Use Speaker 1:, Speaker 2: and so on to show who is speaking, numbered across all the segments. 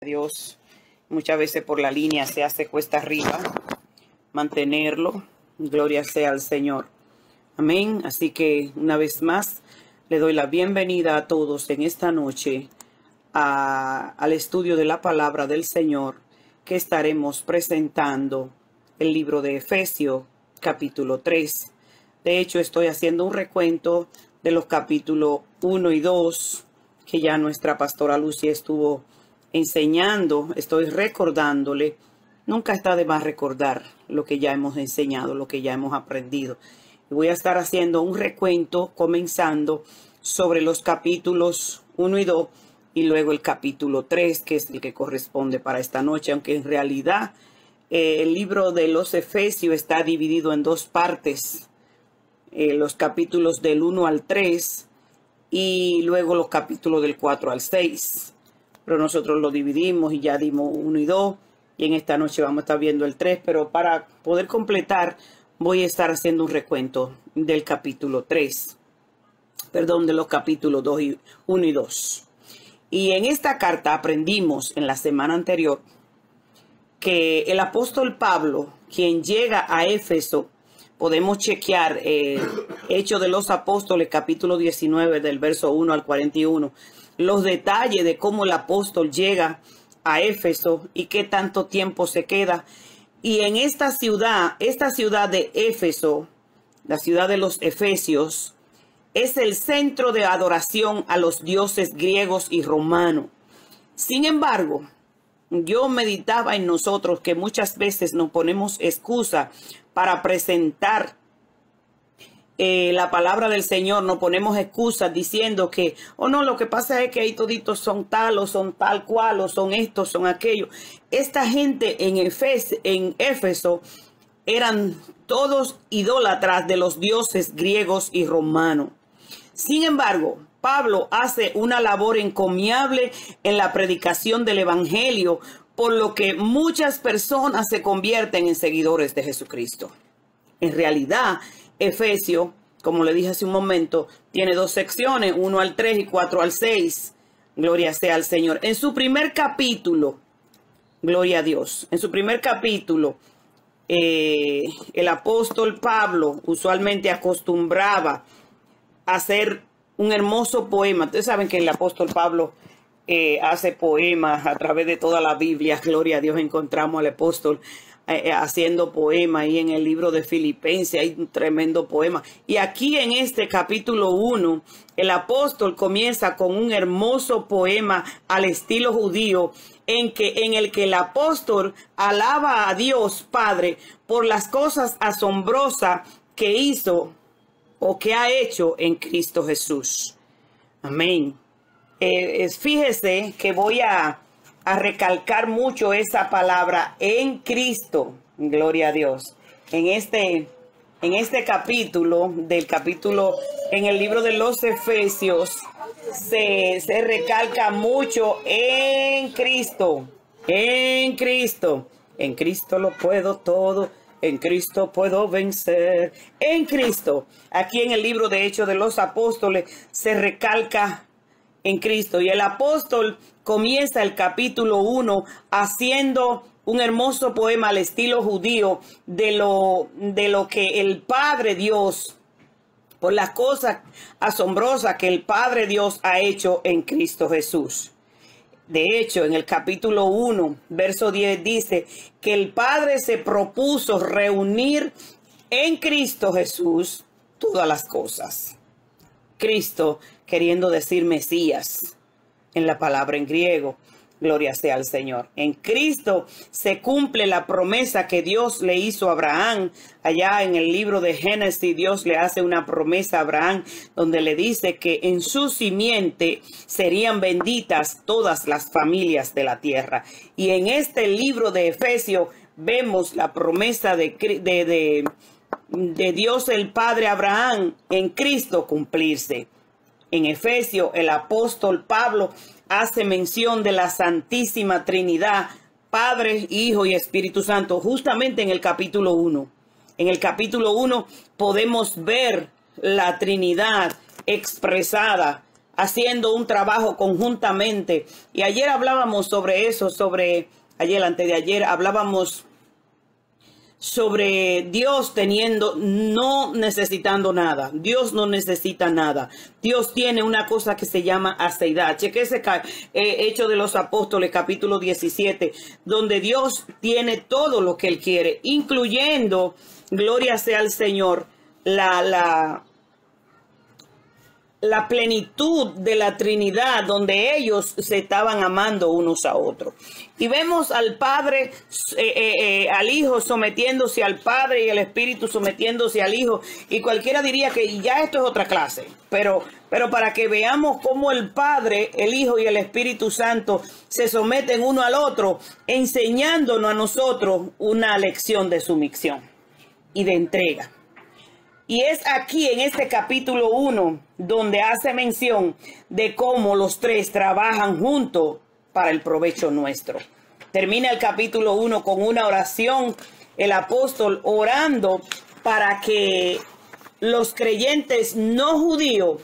Speaker 1: Dios, muchas veces por la línea se hace cuesta arriba mantenerlo. Gloria sea al Señor. Amén. Así que una vez más le doy la bienvenida a todos en esta noche al estudio de la palabra del Señor, que estaremos presentando el libro de Efesios capítulo 3. De hecho, estoy haciendo un recuento de los capítulos 1 y 2 que ya nuestra pastora Lucy estuvo enseñando. Estoy recordándole. Nunca está de más recordar lo que ya hemos enseñado, lo que ya hemos aprendido. Y voy a estar haciendo un recuento comenzando sobre los capítulos 1 y 2 y luego el capítulo 3, que es el que corresponde para esta noche, aunque en realidad el libro de los Efesios está dividido en dos partes. Los capítulos del 1 al 3 y luego los capítulos del 4 al 6. Pero nosotros lo dividimos y ya dimos 1 y 2. Y en esta noche vamos a estar viendo el 3. Pero para poder completar, voy a estar haciendo un recuento del capítulo 3. Perdón, de los capítulos 1 y 2. Y en esta carta aprendimos en la semana anterior que el apóstol Pablo, quien llega a Éfeso, podemos chequear Hechos de los Apóstoles, capítulo 19, del verso 1 al 41, los detalles de cómo el apóstol llega a Éfeso y qué tanto tiempo se queda. Y en esta ciudad de Éfeso, la ciudad de los Efesios, es el centro de adoración a los dioses griegos y romanos. Sin embargo, yo meditaba en nosotros que muchas veces nos ponemos excusa para presentar la palabra del Señor. Nos ponemos excusas diciendo que, oh no, lo que pasa es que ahí toditos son tal o son tal cual o son estos, son aquellos. Esta gente en Éfeso eran todos idólatras de los dioses griegos y romanos. Sin embargo, Pablo hace una labor encomiable en la predicación del evangelio, por lo que muchas personas se convierten en seguidores de Jesucristo. En realidad, Efesios, como le dije hace un momento, tiene dos secciones, 1 al 3 y 4 al 6. Gloria sea al Señor. En su primer capítulo, gloria a Dios, en su primer capítulo, el apóstol Pablo usualmente acostumbraba a hacer un hermoso poema. Ustedes saben que el apóstol Pablo hace poemas a través de toda la Biblia. Gloria a Dios, encontramos al apóstol haciendo poemas. Y en el libro de Filipenses hay un tremendo poema. Y aquí en este capítulo 1, el apóstol comienza con un hermoso poema al estilo judío, en el que el apóstol alaba a Dios Padre por las cosas asombrosas que hizo o que ha hecho en Cristo Jesús. Amén. Fíjese que voy a recalcar mucho esa palabra en Cristo. Gloria a Dios. En este capítulo, en el libro de los Efesios, se recalca mucho en Cristo. En Cristo. En Cristo lo puedo todo. En Cristo puedo vencer. En Cristo. Aquí en el libro de Hechos de los Apóstoles se recalca en Cristo. Y el apóstol comienza el capítulo 1 haciendo un hermoso poema al estilo judío de lo que el Padre Dios, por las cosas asombrosas que el Padre Dios ha hecho en Cristo Jesús. De hecho, en el capítulo 1, verso 10 dice que el Padre se propuso reunir en Cristo Jesús todas las cosas. Cristo queriendo decir Mesías en la palabra en griego. Gloria sea al Señor. En Cristo se cumple la promesa que Dios le hizo a Abraham. Allá en el libro de Génesis, Dios le hace una promesa a Abraham donde le dice que en su simiente serían benditas todas las familias de la tierra. Y en este libro de Efesios vemos la promesa de Dios el Padre a Abraham en Cristo cumplirse. En Efesios, el apóstol Pablo hace mención de la Santísima Trinidad, Padre, Hijo y Espíritu Santo, justamente en el capítulo 1. En el capítulo 1 podemos ver la Trinidad expresada haciendo un trabajo conjuntamente. Y ayer hablábamos sobre eso, antes de ayer hablábamos sobre Dios no necesitando nada. Dios no necesita nada. Dios tiene una cosa que se llama aceidad. Chequese Hechos de los Apóstoles, capítulo 17, donde Dios tiene todo lo que Él quiere, incluyendo, gloria sea al Señor, la plenitud de la Trinidad, donde ellos se estaban amando unos a otros. Y vemos al Padre, al Hijo sometiéndose al Padre y el Espíritu sometiéndose al Hijo. Y cualquiera diría que ya esto es otra clase. Pero para que veamos cómo el Padre, el Hijo y el Espíritu Santo se someten uno al otro, enseñándonos a nosotros una lección de sumisión y de entrega. Y es aquí en este capítulo 1 donde hace mención de cómo los tres trabajan juntos para el provecho nuestro. Termina el capítulo 1 con una oración, el apóstol orando para que los creyentes no judíos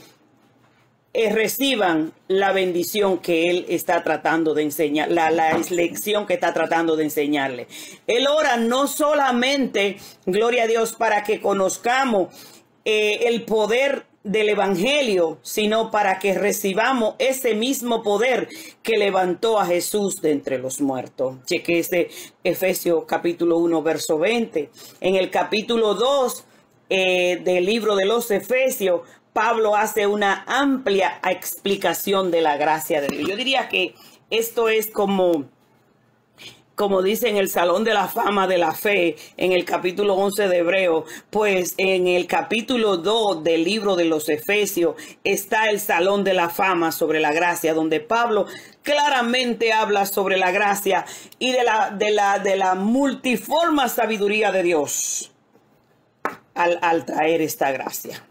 Speaker 1: reciban la bendición que él está tratando de enseñar, la lección que está tratando de enseñarle. Él ora no solamente, gloria a Dios, para que conozcamos el poder del evangelio, sino para que recibamos ese mismo poder que levantó a Jesús de entre los muertos. Cheque Efesios capítulo 1, verso 20. En el capítulo 2 del libro de los Efesios, Pablo hace una amplia explicación de la gracia de Dios. Yo diría que esto es como dice en el Salón de la Fama de la Fe, en el capítulo 11 de Hebreo, pues en el capítulo 2 del libro de los Efesios está el Salón de la Fama sobre la gracia, donde Pablo claramente habla sobre la gracia y de la multiforme sabiduría de Dios al traer esta gracia.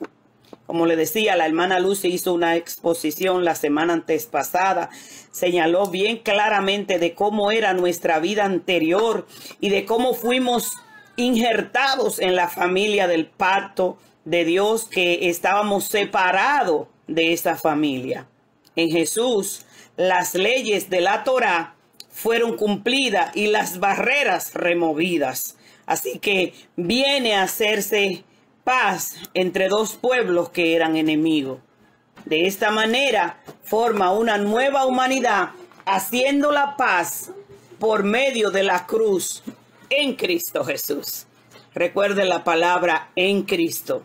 Speaker 1: Como le decía, la hermana Lucy hizo una exposición la semana antes pasada, señaló bien claramente de cómo era nuestra vida anterior y de cómo fuimos injertados en la familia del pacto de Dios, que estábamos separados de esa familia. En Jesús, las leyes de la Torá fueron cumplidas y las barreras removidas. Así que viene a hacerse paz entre dos pueblos que eran enemigos. De esta manera forma una nueva humanidad, haciendo la paz por medio de la cruz en Cristo Jesús. Recuerde la palabra en Cristo.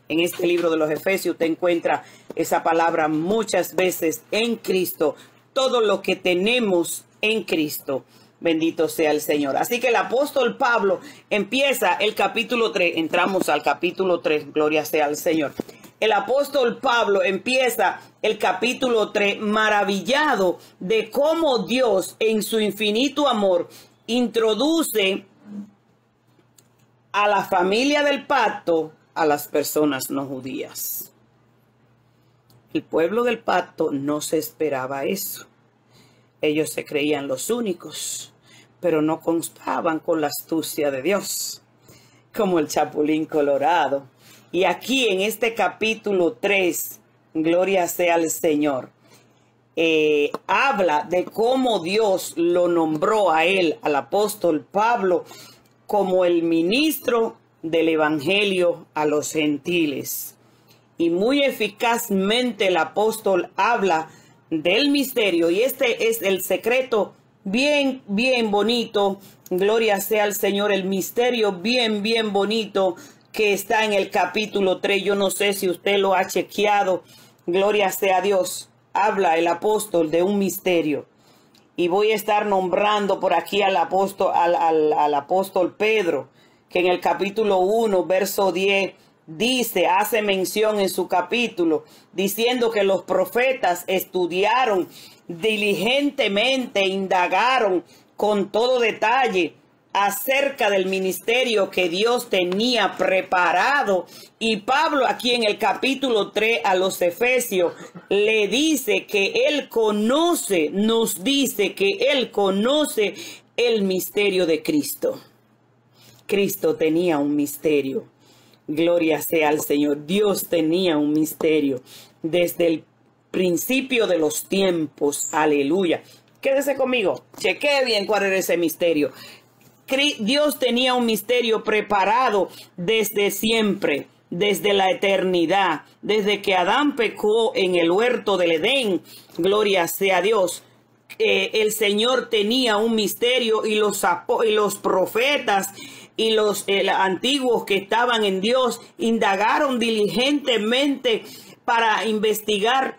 Speaker 1: En este libro de los Efesios usted encuentra esa palabra muchas veces, en Cristo. Todo lo que tenemos en Cristo. Bendito sea el Señor. Así que el apóstol Pablo empieza el capítulo 3. Entramos al capítulo 3. Gloria sea al Señor. El apóstol Pablo empieza el capítulo 3 maravillado de cómo Dios en su infinito amor introduce a la familia del pacto a las personas no judías. El pueblo del pacto no se esperaba eso. Ellos se creían los únicos, pero no contaban con la astucia de Dios, como el chapulín colorado. Y aquí en este capítulo 3, gloria sea al Señor, habla de cómo Dios lo nombró a él, al apóstol Pablo, como el ministro del evangelio a los gentiles. Y muy eficazmente el apóstol habla del misterio, y este es el secreto bien bonito, gloria sea al Señor, el misterio bien bonito que está en el capítulo 3. Yo no sé si usted lo ha chequeado, gloria sea a Dios. Habla el apóstol de un misterio, y voy a estar nombrando por aquí al apóstol Pedro, que en el capítulo 1, verso 10, hace mención en su capítulo, diciendo que los profetas estudiaron diligentemente, indagaron con todo detalle acerca del ministerio que Dios tenía preparado. Y Pablo aquí en el capítulo 3 a los Efesios le dice que él conoce, nos dice que él conoce el misterio de Cristo. Cristo tenía un misterio. Gloria sea al Señor. Dios tenía un misterio desde principio de los tiempos. Aleluya. Quédese conmigo. Chequee bien cuál era ese misterio. Dios tenía un misterio preparado desde siempre, desde la eternidad, desde que Adán pecó en el huerto del Edén. Gloria sea a Dios. El Señor tenía un misterio, y los profetas y los antiguos que estaban en Dios indagaron diligentemente para investigar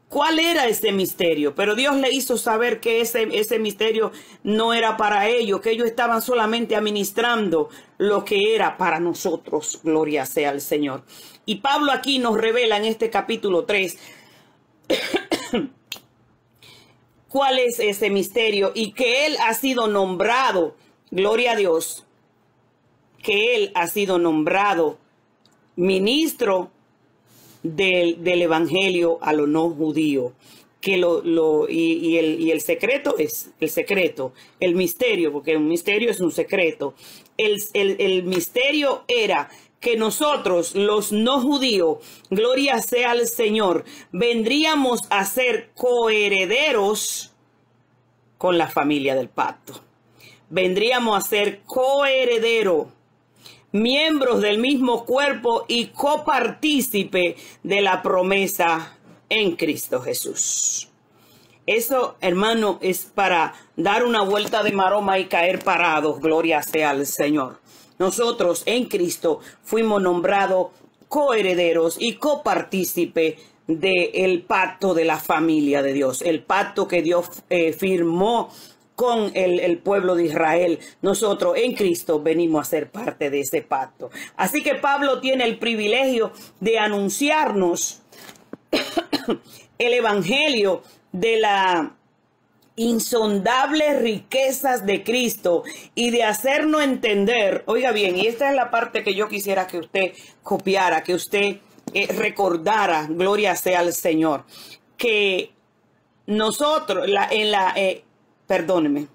Speaker 1: cuál era ese misterio. Pero Dios le hizo saber que ese misterio no era para ellos, que ellos estaban solamente administrando lo que era para nosotros. Gloria sea al Señor. Y Pablo aquí nos revela en este capítulo 3 cuál es ese misterio, y que Él ha sido nombrado, gloria a Dios, que Él ha sido nombrado ministro del evangelio a los no judíos. Que el secreto es el secreto, el misterio, porque un misterio es un secreto. El misterio era que nosotros, los no judíos, gloria sea al Señor, vendríamos a ser coherederos con la familia del pacto. Vendríamos a ser coherederos, miembros del mismo cuerpo y copartícipe de la promesa en Cristo Jesús. Eso, hermano, es para dar una vuelta de maroma y caer parados. Gloria sea al Señor. Nosotros en Cristo fuimos nombrados coherederos y copartícipe del pacto de la familia de Dios, el pacto que Dios firmó con el pueblo de Israel. Nosotros en Cristo venimos a ser parte de ese pacto. Así que Pablo tiene el privilegio de anunciarnos el evangelio de la insondables riquezas de Cristo y de hacernos entender, oiga bien, y esta es la parte que yo quisiera que usted copiara, que usted recordara, gloria sea al Señor, que nosotros, perdóneme,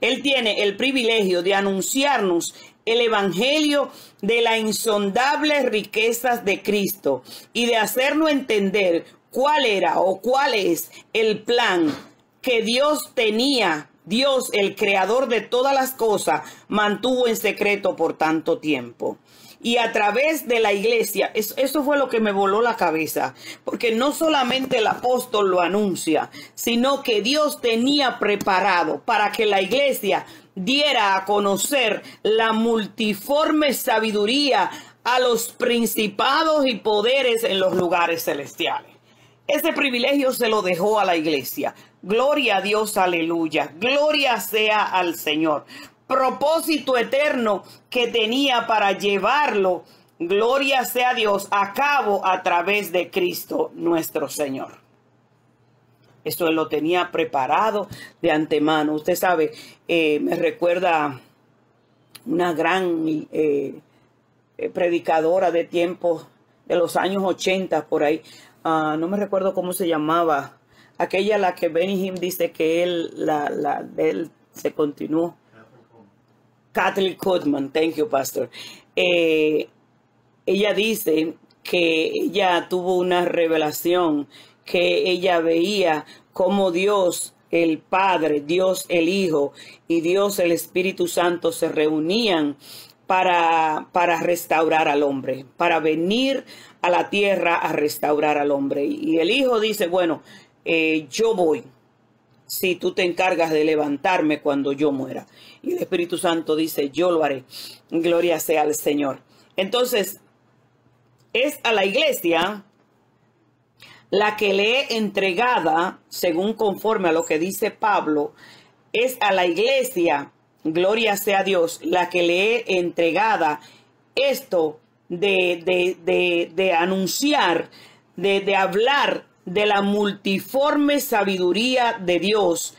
Speaker 1: Él tiene el privilegio de anunciarnos el evangelio de las insondables riquezas de Cristo y de hacernos entender cuál era o cuál es el plan que Dios tenía. Dios, el creador de todas las cosas, mantuvo en secreto por tanto tiempo. Y a través de la iglesia, eso fue lo que me voló la cabeza, porque no solamente el apóstol lo anuncia, sino que Dios tenía preparado para que la iglesia diera a conocer la multiforme sabiduría a los principados y poderes en los lugares celestiales. Ese privilegio se lo dejó a la iglesia. Gloria a Dios, aleluya. Gloria sea al Señor. Propósito eterno que tenía para llevarlo, gloria sea a Dios, a cabo a través de Cristo nuestro Señor. Esto lo tenía preparado de antemano. Usted sabe, me recuerda una gran predicadora de tiempos de los años 80 por ahí. No me recuerdo cómo se llamaba. Aquella la que Benny Hinn dice que él se continuó. Kathleen Kuhlman, thank you, pastor. Ella dice que ella tuvo una revelación, que ella veía cómo Dios el Padre, Dios el Hijo y Dios el Espíritu Santo se reunían para restaurar al hombre, para venir a la tierra a restaurar al hombre. Y el Hijo dice, bueno, yo voy, si tú te encargas de levantarme cuando yo muera. Y el Espíritu Santo dice, yo lo haré. Gloria sea al Señor. Entonces, es a la iglesia la que le he entregada, según conforme a lo que dice Pablo, es a la iglesia, gloria sea a Dios, la que le he entregada esto de anunciar, de hablar de la multiforme sabiduría de Dios,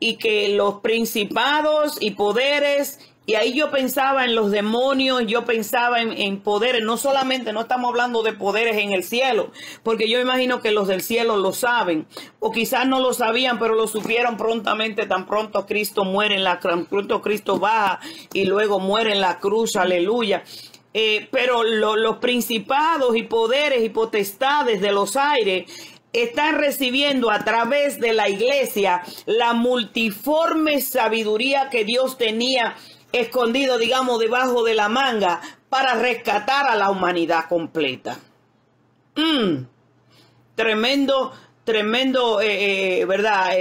Speaker 1: y que los principados y poderes, y ahí yo pensaba en los demonios, yo pensaba en poderes, no solamente, no estamos hablando de poderes en el cielo, porque yo imagino que los del cielo lo saben, o quizás no lo sabían, pero lo supieron prontamente, tan pronto Cristo muere tan pronto Cristo baja y luego muere en la cruz, aleluya. Pero los principados y poderes y potestades de los aires, están recibiendo a través de la iglesia la multiforme sabiduría que Dios tenía escondido, digamos, debajo de la manga para rescatar a la humanidad completa. Tremendo, ¿verdad?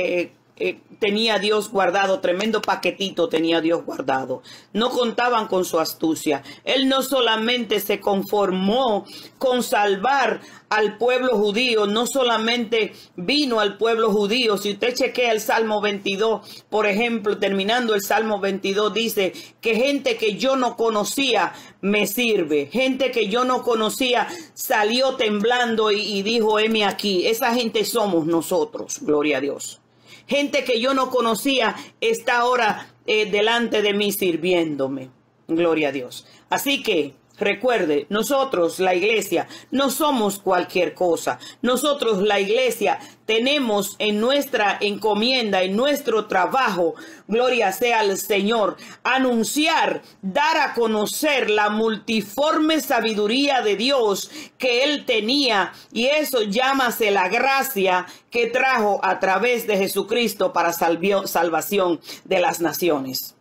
Speaker 1: Tenía Dios guardado, tremendo paquetito tenía Dios guardado. No contaban con su astucia. Él no solamente se conformó con salvar al pueblo judío, no solamente vino al pueblo judío. Si usted chequea el Salmo 22, por ejemplo, terminando el Salmo 22, dice que gente que yo no conocía me sirve. Gente que yo no conocía salió temblando y dijo, heme aquí. Esa gente somos nosotros, gloria a Dios. Gente que yo no conocía está ahora delante de mí sirviéndome. Gloria a Dios. Así que recuerde, nosotros, la iglesia, no somos cualquier cosa. Nosotros, la iglesia, tenemos en nuestra encomienda, en nuestro trabajo, gloria sea al Señor, anunciar, dar a conocer la multiforme sabiduría de Dios que Él tenía. Y eso llámase la gracia que trajo a través de Jesucristo para salvación de las naciones.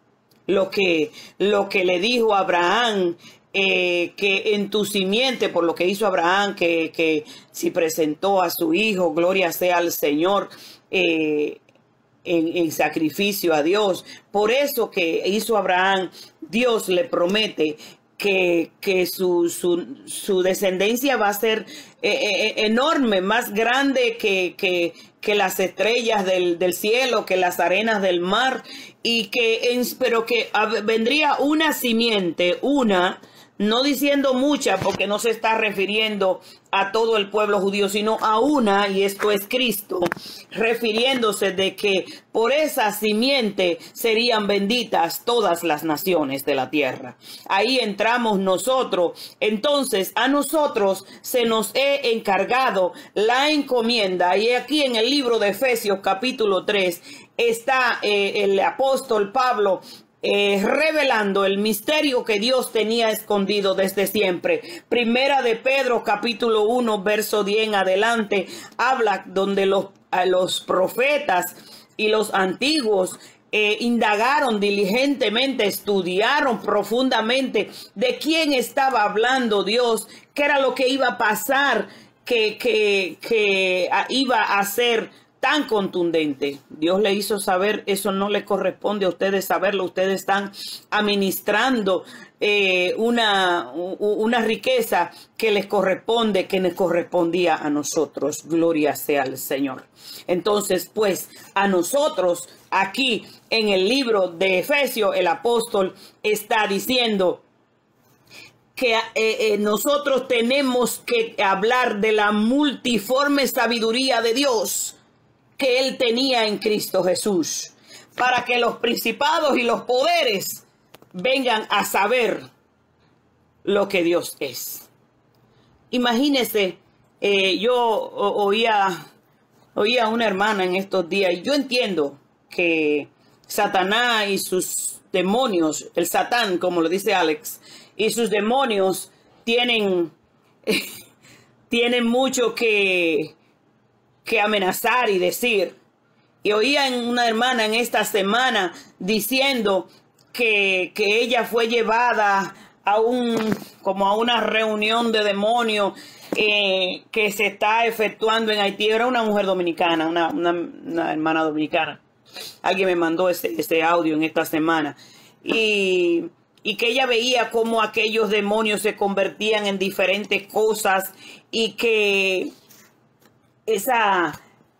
Speaker 1: Lo que le dijo a Abraham, que en tu simiente, por lo que hizo Abraham, que si presentó a su hijo, gloria sea al Señor, en sacrificio a Dios. Por eso que hizo Abraham, Dios le promete que su descendencia va a ser enorme, más grande que las estrellas del cielo, que las arenas del mar, pero que vendría una simiente, no diciendo mucha, porque no se está refiriendo a todo el pueblo judío, sino a una, y esto es Cristo, refiriéndose de que por esa simiente serían benditas todas las naciones de la tierra. Ahí entramos nosotros. Entonces a nosotros se nos he encargado la encomienda, y aquí en el libro de Efesios capítulo 3 está el apóstol Pablo revelando el misterio que Dios tenía escondido desde siempre. Primera de Pedro capítulo 1 verso 10 en adelante habla donde los profetas y los antiguos indagaron diligentemente, estudiaron profundamente de quién estaba hablando Dios, qué era lo que iba a pasar, que iba a ser tan contundente. Dios le hizo saber, eso no le corresponde a ustedes saberlo. Ustedes están administrando una riqueza que les corresponde, que nos correspondía a nosotros. Gloria sea al Señor. Entonces, pues, a nosotros aquí en el libro de Efesios, el apóstol está diciendo que nosotros tenemos que hablar de la multiforme sabiduría de Dios que Él tenía en Cristo Jesús, para que los principados y los poderes vengan a saber lo que Dios es. Imagínense, yo oía a una hermana en estos días, y yo entiendo que Satanás y sus demonios, el Satán, como lo dice Alex, y sus demonios tienen mucho que amenazar y decir. Y oía en una hermana en esta semana diciendo que ella fue llevada a una reunión de demonios que se está efectuando en Haití. Era una mujer dominicana, una hermana dominicana. Alguien me mandó ese audio en esta semana. Y que ella veía cómo aquellos demonios se convertían en diferentes cosas, y que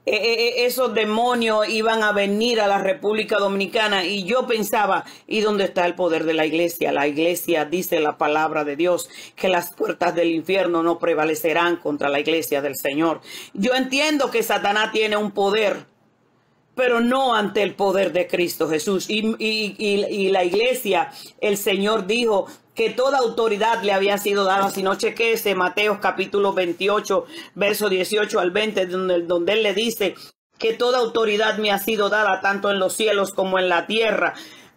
Speaker 1: esos demonios iban a venir a la República Dominicana. Y yo pensaba, ¿y dónde está el poder de la iglesia? La iglesia dice la palabra de Dios, que las puertas del infierno no prevalecerán contra la iglesia del Señor. Yo entiendo que Satanás tiene un poder, pero no ante el poder de Cristo Jesús. Y la iglesia, el Señor dijo que toda autoridad le había sido dada. Si no, chequese Mateo capítulo 28, verso 18 al 20, donde Él le dice que toda autoridad me ha sido dada, tanto en los cielos como en la tierra.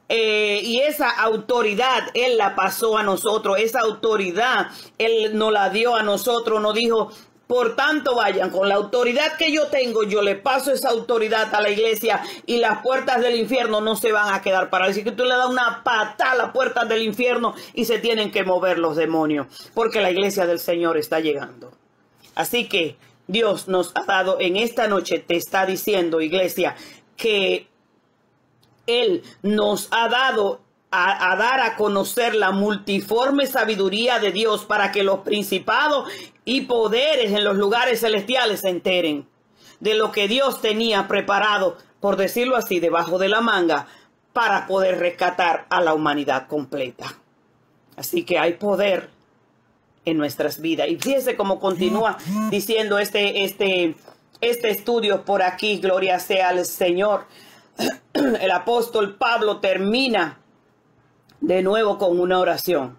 Speaker 1: Y esa autoridad Él la pasó a nosotros. Esa autoridad Él nos la dio a nosotros. Nos dijo, Por tanto, vayan con la autoridad que yo tengo, yo le paso esa autoridad a la iglesia y las puertas del infierno no se van a quedar paradas. Así que tú le das una patada a las puertas del infierno y se tienen que mover los demonios, porque la iglesia del Señor está llegando. Así que Dios nos ha dado en esta noche, te está diciendo, iglesia, que Él nos ha dado a dar a conocer la multiforme sabiduría de Dios para que los principados y poderes en los lugares celestiales se enteren de lo que Dios tenía preparado, por decirlo así, debajo de la manga, para poder rescatar a la humanidad completa. Así que hay poder en nuestras vidas. Y fíjese cómo continúa diciendo este estudio por aquí, gloria sea al Señor. El apóstol Pablo termina de nuevo con una oración.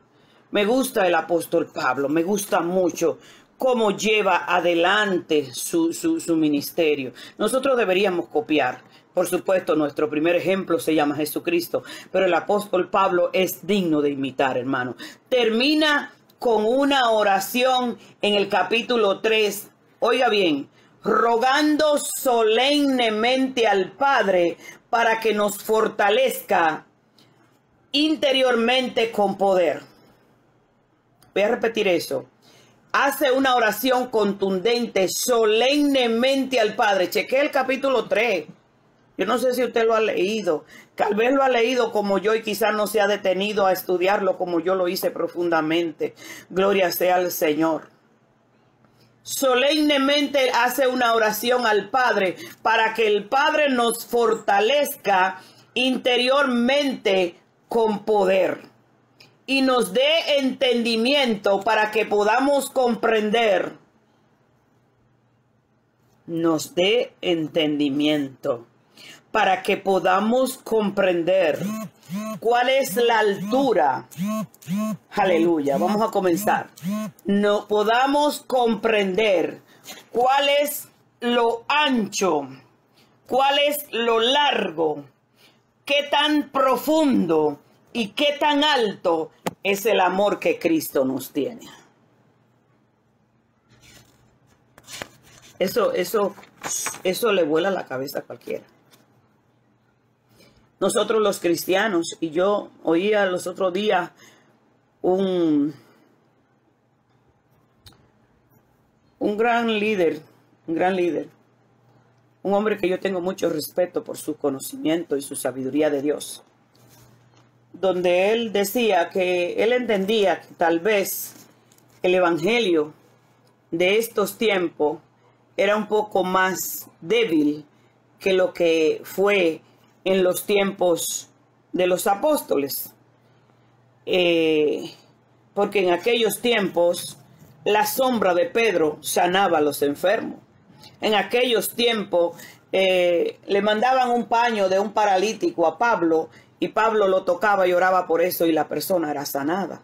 Speaker 1: Me gusta el apóstol Pablo, me gusta mucho cómo lleva adelante su ministerio. Nosotros deberíamos copiar. Por supuesto, nuestro primer ejemplo se llama Jesucristo, pero el apóstol Pablo es digno de imitar, hermano. Termina con una oración en el capítulo 3. Oiga bien, rogando solemnemente al Padre para que nos fortalezca interiormente con poder. Voy a repetir eso. Hace una oración contundente, solemnemente al Padre. Chequé el capítulo 3. Yo no sé si usted lo ha leído. Tal vez lo ha leído como yo y quizás no se ha detenido a estudiarlo como yo lo hice profundamente. Gloria sea al Señor. Solemnemente hace una oración al Padre para que el Padre nos fortalezca interiormente con poder y nos dé entendimiento para que podamos comprender. Nos dé entendimiento para que podamos comprender cuál es la altura. Aleluya, vamos a comenzar. No podamos comprender cuál es lo ancho, cuál es lo largo, qué tan profundo y qué tan alto es el amor que Cristo nos tiene. Eso le vuela la cabeza a cualquiera. Nosotros los cristianos, y yo oía los otros días un gran líder, un hombre que yo tengo mucho respeto por su conocimiento y su sabiduría de Dios, donde él decía que él entendía que tal vez el evangelio de estos tiempos era un poco más débil que lo que fue en los tiempos de los apóstoles. Porque en aquellos tiempos la sombra de Pedro sanaba a los enfermos. En aquellos tiempos le mandaban un paño de un paralítico a Pablo y Pablo lo tocaba y oraba por eso y la persona era sanada.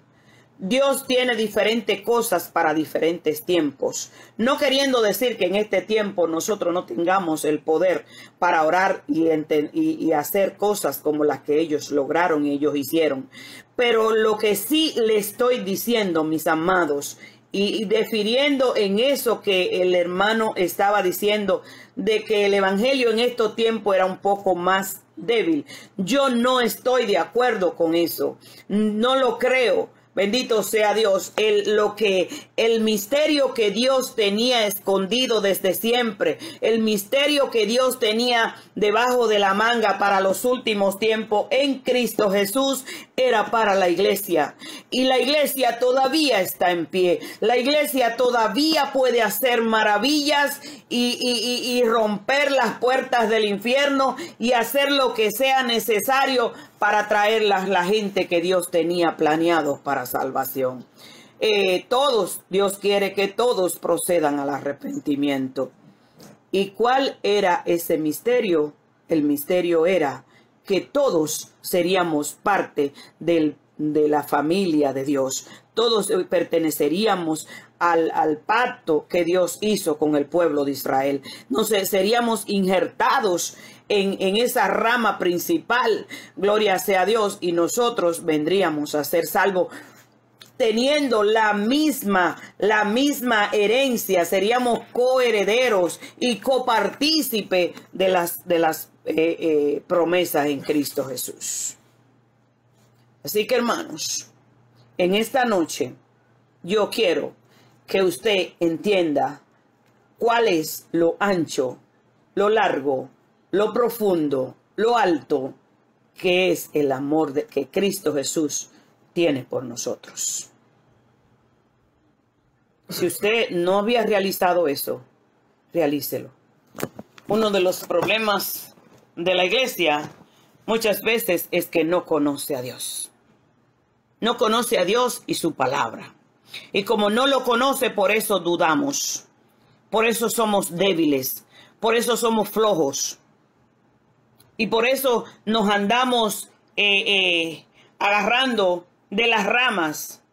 Speaker 1: Dios tiene diferentes cosas para diferentes tiempos. No queriendo decir que en este tiempo nosotros no tengamos el poder para orar y hacer cosas como las que ellos lograron y ellos hicieron. Pero lo que sí le estoy diciendo, mis amados, y defiriendo en eso que el hermano estaba diciendo, de que el evangelio en estos tiempos era un poco más débil. Yo no estoy de acuerdo con eso. No lo creo. Bendito sea Dios, el misterio que Dios tenía escondido desde siempre, el misterio que Dios tenía debajo de la manga para los últimos tiempos en Cristo Jesús era para la iglesia. Y la iglesia todavía está en pie. La iglesia todavía puede hacer maravillas y romper las puertas del infierno y hacer lo que sea necesario para traer la gente que Dios tenía planeado para salvación. Dios quiere que todos procedan al arrepentimiento. ¿Y cuál era ese misterio? El misterio era que todos seríamos parte de la familia de Dios. Todos perteneceríamos al pacto que Dios hizo con el pueblo de Israel. No sé, seríamos injertados en esa rama principal, gloria sea a Dios, y nosotros vendríamos a ser salvos teniendo la misma herencia, seríamos coherederos y copartícipe de las promesas en Cristo Jesús. Así que, hermanos, en esta noche yo quiero que usted entienda cuál es lo ancho, lo largo, lo profundo, lo alto, que es el amor que Cristo Jesús tiene por nosotros. Si usted no había realizado eso, realícelo. Uno de los problemas de la iglesia muchas veces es que no conoce a Dios. No conoce a Dios y su palabra. Y como no lo conoce, por eso dudamos. Por eso somos débiles. Por eso somos flojos. Y por eso nos andamos agarrando de las ramas,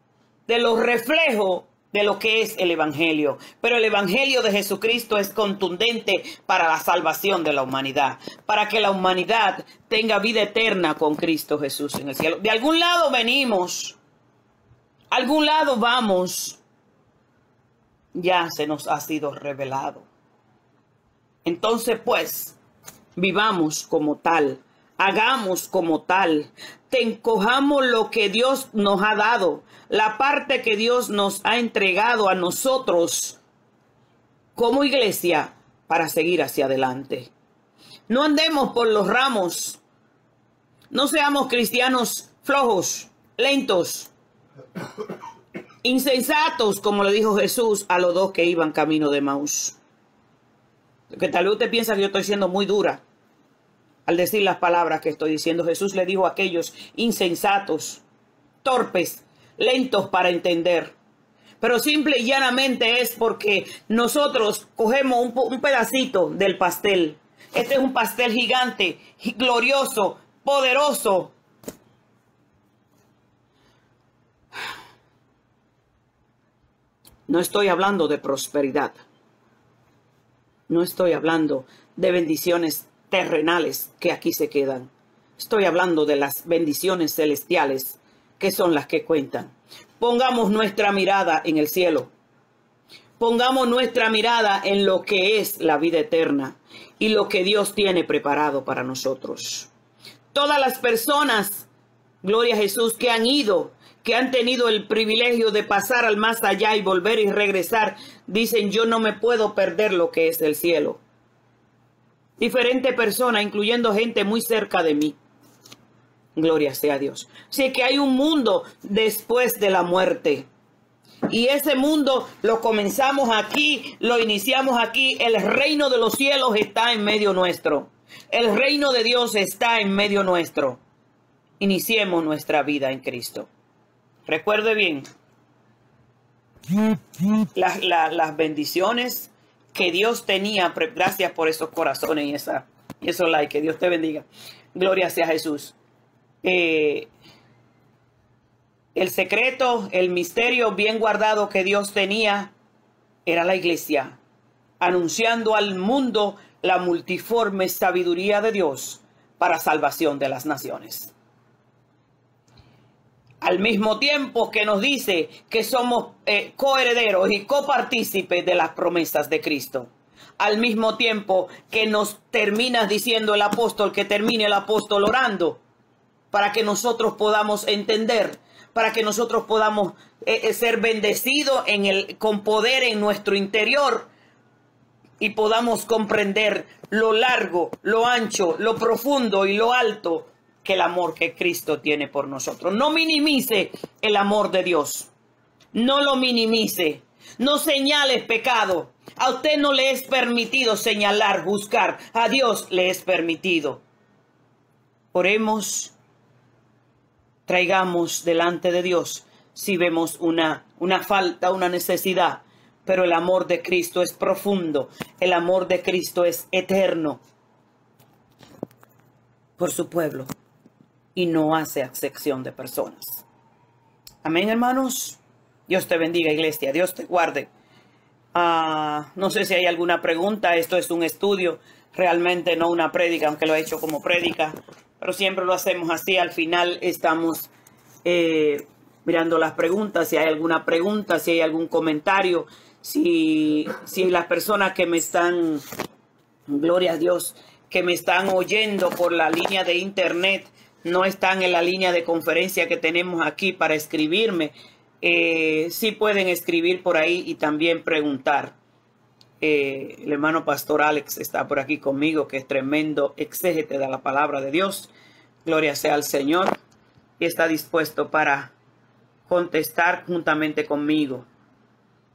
Speaker 1: de los reflejos de lo que es el Evangelio. Pero el Evangelio de Jesucristo es contundente para la salvación de la humanidad, para que la humanidad tenga vida eterna con Cristo Jesús en el cielo. De algún lado venimos, a algún lado vamos, ya se nos ha sido revelado. Entonces, pues, vivamos como tal, hagamos como tal, encojamos lo que Dios nos ha dado, la parte que Dios nos ha entregado a nosotros como iglesia para seguir hacia adelante. No andemos por los ramos, no seamos cristianos flojos, lentos, insensatos, como le dijo Jesús a los dos que iban camino de Emaús. Que tal vez usted piensa que yo estoy siendo muy dura al decir las palabras que estoy diciendo. Jesús le dijo a aquellos insensatos, torpes, lentos para entender. Pero simple y llanamente es porque nosotros cogemos un pedacito del pastel. Este es un pastel gigante, glorioso, poderoso. No estoy hablando de prosperidad. No estoy hablando de bendiciones terrenales que aquí se quedan. Estoy hablando de las bendiciones celestiales que son las que cuentan. Pongamos nuestra mirada en el cielo. Pongamos nuestra mirada en lo que es la vida eterna y lo que Dios tiene preparado para nosotros. Todas las personas, gloria a Jesús, que han ido, que han tenido el privilegio de pasar al más allá y volver y regresar, dicen: yo no me puedo perder lo que es el cielo. Diferentes personas, incluyendo gente muy cerca de mí. Gloria sea a Dios. Así que hay un mundo después de la muerte. Y ese mundo lo comenzamos aquí, lo iniciamos aquí. El reino de los cielos está en medio nuestro. El reino de Dios está en medio nuestro. Iniciemos nuestra vida en Cristo. Recuerde bien, las bendiciones que Dios tenía. Gracias por esos corazones y esos likes. Que Dios te bendiga. Gloria sea a Jesús. El secreto, el misterio bien guardado que Dios tenía era la iglesia, anunciando al mundo la multiforme sabiduría de Dios para salvación de las naciones. Al mismo tiempo que nos dice que somos coherederos y copartícipes de las promesas de Cristo. Al mismo tiempo que nos termina diciendo el apóstol, que termine el apóstol orando, para que nosotros podamos entender, para que nosotros podamos ser bendecidos con poder en nuestro interior y podamos comprender lo largo, lo ancho, lo profundo y lo alto que el amor que Cristo tiene por nosotros. No minimice el amor de Dios. No lo minimice. No señale pecado. A usted no le es permitido señalar, juzgar. A Dios le es permitido. Oremos. Traigamos delante de Dios si vemos una falta, una necesidad. Pero el amor de Cristo es profundo. El amor de Cristo es eterno por su pueblo. Y no hace acepción de personas. Amén, hermanos. Dios te bendiga, iglesia. Dios te guarde. No sé si hay alguna pregunta. Esto es un estudio, realmente no una prédica, aunque lo he hecho como prédica. Pero siempre lo hacemos así. Al final estamos mirando las preguntas, si hay alguna pregunta, si hay algún comentario, si las personas que me están, gloria a Dios, que me están oyendo por la línea de internet, no están en la línea de conferencia que tenemos aquí para escribirme, sí pueden escribir por ahí y también preguntar. El hermano pastor Alex está por aquí conmigo, que es tremendo exégete de la palabra de Dios. Gloria sea al Señor. Y está dispuesto para contestar juntamente conmigo.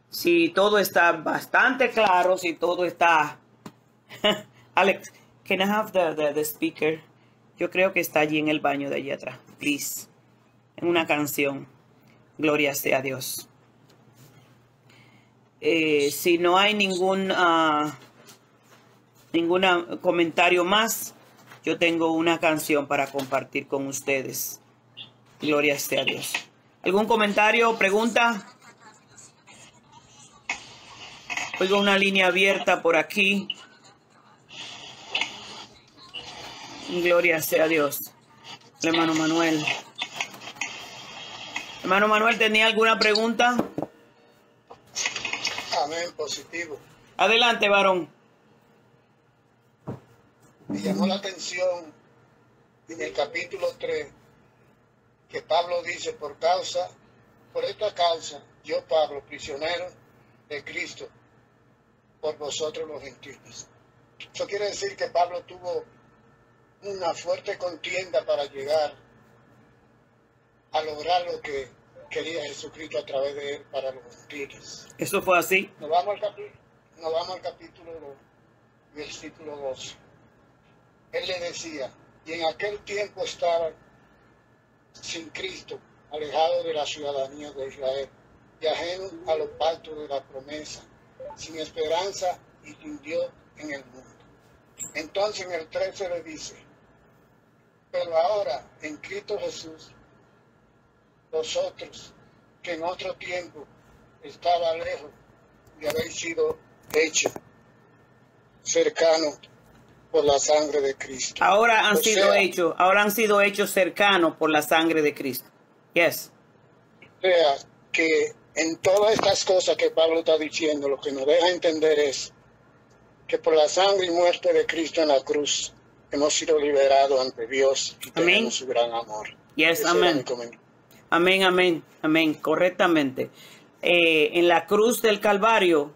Speaker 1: Si todo está bastante claro, si todo está... Alex, can I have the speaker? Yo creo que está allí en el baño de allí atrás. Please. En una canción. Gloria sea a Dios. Si no hay ningún comentario más, yo tengo una canción para compartir con ustedes. Gloria sea a Dios. ¿Algún comentario o pregunta? Oigo una línea abierta por aquí. Gloria sea a Dios. El hermano Manuel. Hermano Manuel, ¿tenía alguna pregunta?
Speaker 2: Amén, positivo.
Speaker 1: Adelante, varón.
Speaker 2: Me llamó la atención en el capítulo 3 que Pablo dice, por esta causa, yo Pablo, prisionero de Cristo, por vosotros los gentiles. Eso quiere decir que Pablo tuvo una fuerte contienda para llegar a lograr lo que quería Jesucristo a través de él para los gentiles.
Speaker 1: ¿Eso fue así?
Speaker 2: Nos vamos al capítulo 2, versículo 12. Él le decía, y en aquel tiempo estaba sin Cristo, alejado de la ciudadanía de Israel, y ajeno a los pactos de la promesa, sin esperanza y sin Dios en el mundo. Entonces en el 13 le dice, pero ahora en Cristo Jesús, vosotros que en otro tiempo estaba lejos de haber sido hecho cercano por la sangre de Cristo.
Speaker 1: Ahora han sido hechos cercanos por la sangre de Cristo. Yes.
Speaker 2: O sea, que en todas estas cosas que Pablo está diciendo, lo que nos deja entender es que por la sangre y muerte de Cristo en la cruz hemos sido liberados ante Dios y tenemos su gran amor.
Speaker 1: Yes, amén. Amén, amén, amén, correctamente. En la cruz del Calvario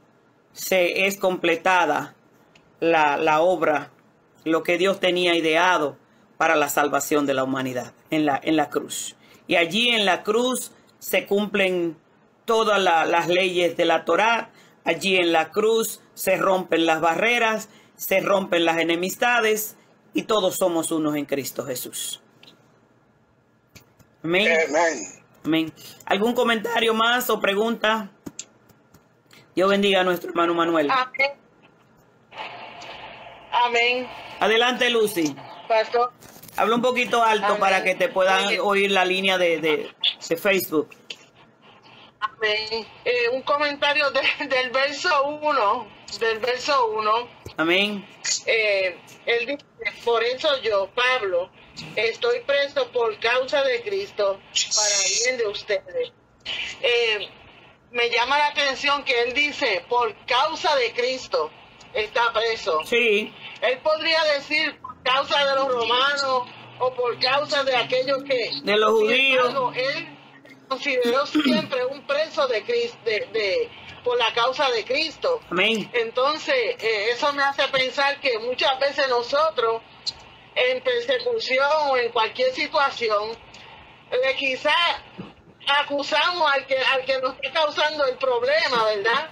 Speaker 1: es completada la obra, lo que Dios tenía ideado para la salvación de la humanidad, en la cruz. Y allí en la cruz se cumplen todas las leyes de la Torá. Allí en la cruz se rompen las barreras, se rompen las enemistades y todos somos unos en Cristo Jesús. Amén.
Speaker 2: Amén.
Speaker 1: Amén. ¿Algún comentario más o pregunta? Dios bendiga a nuestro hermano Manuel.
Speaker 3: Amén. Amén.
Speaker 1: Adelante, Lucy.
Speaker 3: Pastor.
Speaker 1: Habla un poquito alto.
Speaker 3: Amén.
Speaker 1: Para que te puedan oír la línea de Facebook.
Speaker 3: Amén. Un comentario del verso 1. Del verso 1.
Speaker 1: Amén.
Speaker 3: Él dice, por eso yo, Pablo, estoy preso por causa de Cristo para bien de ustedes. Me llama la atención que él dice, por causa de Cristo está preso.
Speaker 1: Sí.
Speaker 3: Él podría decir por causa de los romanos o por causa de aquellos que...
Speaker 1: De los judíos.
Speaker 3: Embargo, él consideró siempre un preso de Cristo, por la causa de Cristo.
Speaker 1: Amén.
Speaker 3: Entonces, eso me hace pensar que muchas veces nosotros, en persecución o en cualquier situación, quizás acusamos al que nos está causando el problema, ¿verdad?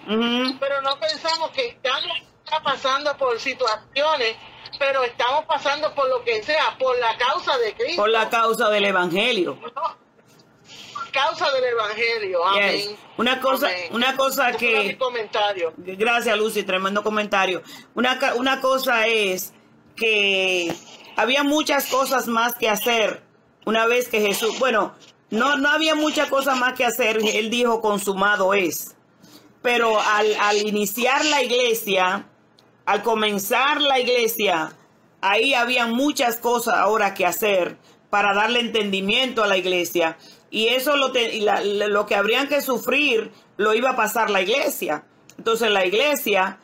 Speaker 3: Pero no pensamos que estamos pasando por situaciones, pero estamos pasando por lo que sea, por la causa de Cristo.
Speaker 1: Por la causa del Evangelio.
Speaker 3: No, por causa del Evangelio. Amén.
Speaker 1: Yes. Una cosa
Speaker 3: Ese
Speaker 1: que...
Speaker 3: era mi comentario.
Speaker 1: Gracias, Lucy, tremendo comentario. Una cosa es que había muchas cosas más que hacer una vez que Jesús... Bueno, no había muchas cosas más que hacer. Él dijo, consumado es. Pero al iniciar la iglesia, al comenzar la iglesia, ahí había muchas cosas ahora que hacer para darle entendimiento a la iglesia Y eso lo que habrían que sufrir lo iba a pasar la iglesia. Entonces la iglesia,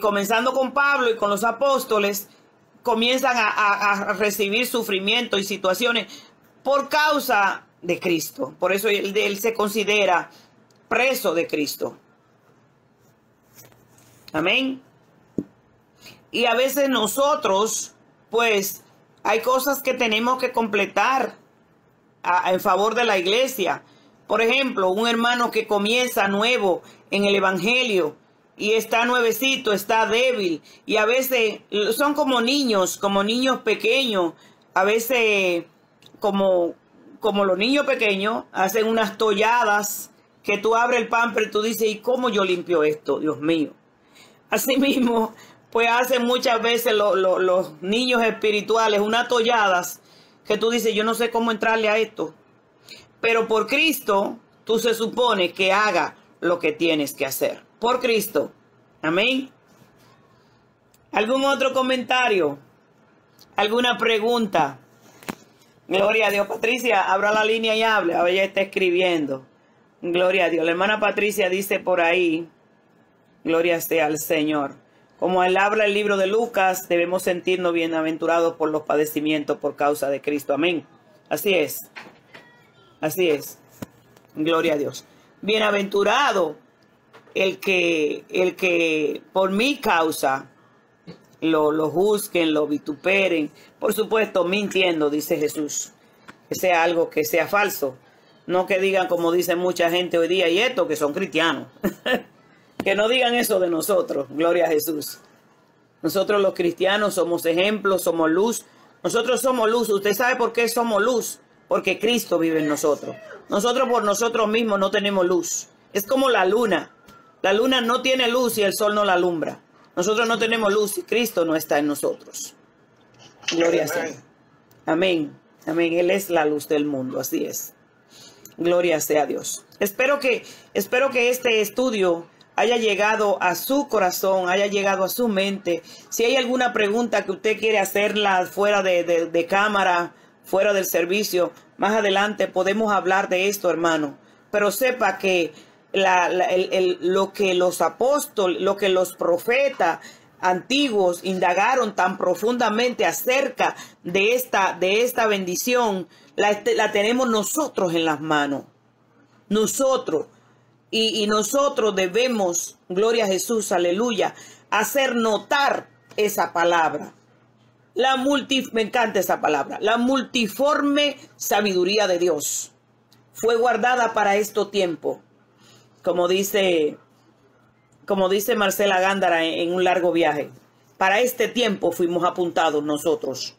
Speaker 1: comenzando con Pablo y con los apóstoles, comienzan a recibir sufrimiento y situaciones por causa de Cristo. Por eso él se considera preso de Cristo. Amén. Y a veces nosotros, pues, hay cosas que tenemos que completar en favor de la iglesia. Por ejemplo, un hermano que comienza nuevo en el evangelio y está nuevecito, está débil, y a veces son como niños pequeños. A veces como los niños pequeños hacen unas tolladas que tú abres el pamper y tú dices, ¿y cómo yo limpio esto? Dios mío. Así mismo, pues hacen muchas veces los niños espirituales unas tolladas que tú dices, yo no sé cómo entrarle a esto. Pero por Cristo, tú se supone que haga lo que tienes que hacer. Por Cristo. Amén. ¿Algún otro comentario? ¿Alguna pregunta? Gloria a Dios. Patricia, abra la línea y hable. Ahora ella está escribiendo. Gloria a Dios. La hermana Patricia dice por ahí, gloria sea al Señor. Como él habla el libro de Lucas, debemos sentirnos bienaventurados por los padecimientos por causa de Cristo. Amén. Así es. Así es. Gloria a Dios. Bienaventurado el que por mi causa lo juzguen, lo vituperen. Por supuesto, mintiendo, dice Jesús. Que sea algo que sea falso. No que digan como dice mucha gente hoy día, y esto que son cristianos. Que no digan eso de nosotros. Gloria a Jesús. Nosotros los cristianos somos ejemplos, somos luz. Nosotros somos luz. ¿Usted sabe por qué somos luz? Porque Cristo vive en nosotros. Nosotros por nosotros mismos no tenemos luz. Es como la luna. La luna no tiene luz y el sol no la alumbra. Nosotros no tenemos luz y Cristo no está en nosotros. Gloria a Dios. Amén. Amén. Él es la luz del mundo. Así es. Gloria sea a Dios. Espero que este estudio haya llegado a su corazón, haya llegado a su mente. Si hay alguna pregunta que usted quiere hacerla fuera de cámara, fuera del servicio, más adelante podemos hablar de esto, hermano. Pero sepa que lo que los apóstoles, lo que los profetas antiguos indagaron tan profundamente acerca de esta bendición, la tenemos nosotros en las manos. Nosotros. Y nosotros debemos, gloria a Jesús, aleluya, hacer notar esa palabra. Me encanta esa palabra. La multiforme sabiduría de Dios fue guardada para este tiempo. Como dice Marcela Gándara en un largo viaje. Para este tiempo fuimos apuntados nosotros.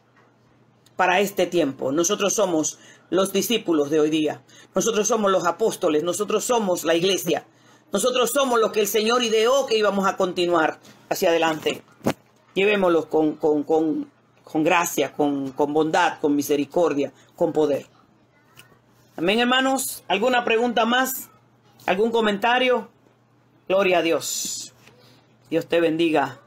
Speaker 1: Para este tiempo. Nosotros somos los discípulos de hoy día. Nosotros somos los apóstoles. Nosotros somos la iglesia. Nosotros somos lo que el Señor ideó que íbamos a continuar hacia adelante. Llevémoslos con gracia, con bondad, con misericordia, con poder. Amén, hermanos. ¿Alguna pregunta más? ¿Algún comentario? Gloria a Dios. Dios te bendiga.